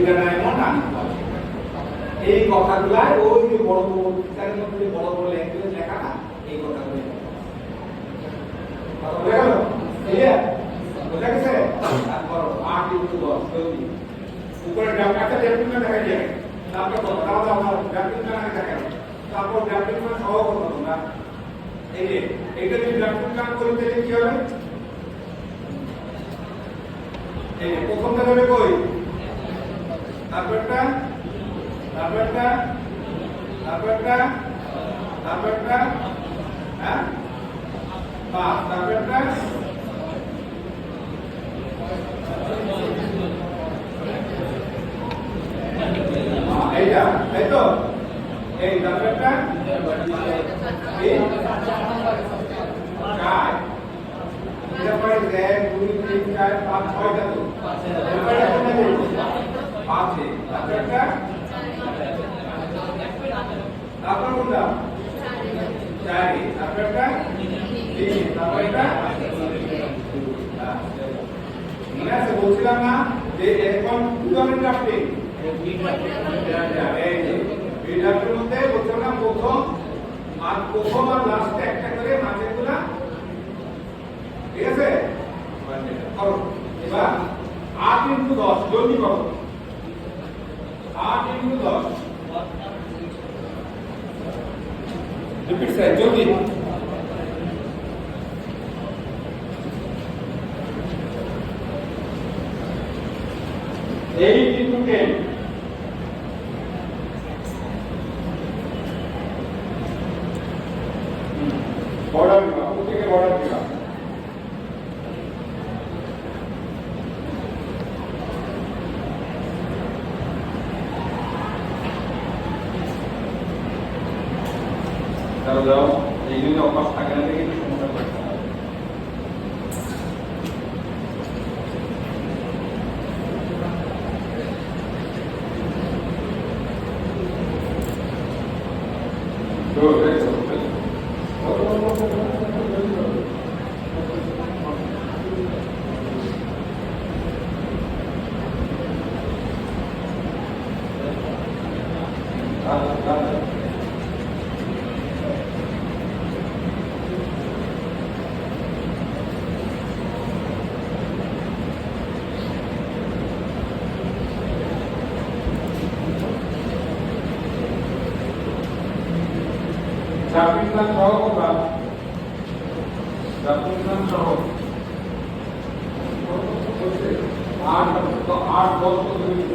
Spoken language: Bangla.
দুইটা ডায়মন্ড আনতে হবে। এই কথাগুলাই ওই যে বড় বড় চিত্রের মধ্যে বড় বড় ল্যাঙ্গুয়েজ লেখা না, এই কথাগুলো কথা বলে গেল ক্লিয়ার বুঝা গেছে। তারপর 8 ইনটু 10 জলদি উপরে একটা ডেফিনিশন দেখা যায়, তারপর কত দাও দাও ডেফিনিশন আগে দেখা যায়, তারপর ডেফিনিশন সহ কত তোমরা এই যে এটা যদি ডেফিনিশন করি তাহলে কি হবে, এই প্রথমটা যাবে কই, তারপরটা তারপরটা তারপরটা তারপরটা হ্যাঁ 5 তারপরটা এইটা তাই তো, এই তারপরটা এই 4 এরপরে 1 2 3 4 5 6টা তো এরপরে কোনটা দেব 5 এ তারপরটা তারপর কোনটা 4 এ তারপরটা 3 তারপরটা মনে আছে বলছিলাম না যে এখন কি ধরনের ড্রাফটিং বিডাব্লিউর মধ্যে বলছিলাম না প্রথম আর লাস্টে একটা করে মাঝেগুলা ঠিক আছে করো। এবার 8 ইনটু 10 জলদি করো, 8 ইনটু 10 রিপিট স্যার জলদি, এই ইনটু 10 বর্ডার দিবা, প্রত্যেকে বর্ডার দিবা, তাহলে দাও এই যদি অভ্যাস থাকে না দেখে সমস্যা করতে হবে। জাপিনাম সহ করা, জাপিনাম সহ 8 10 কত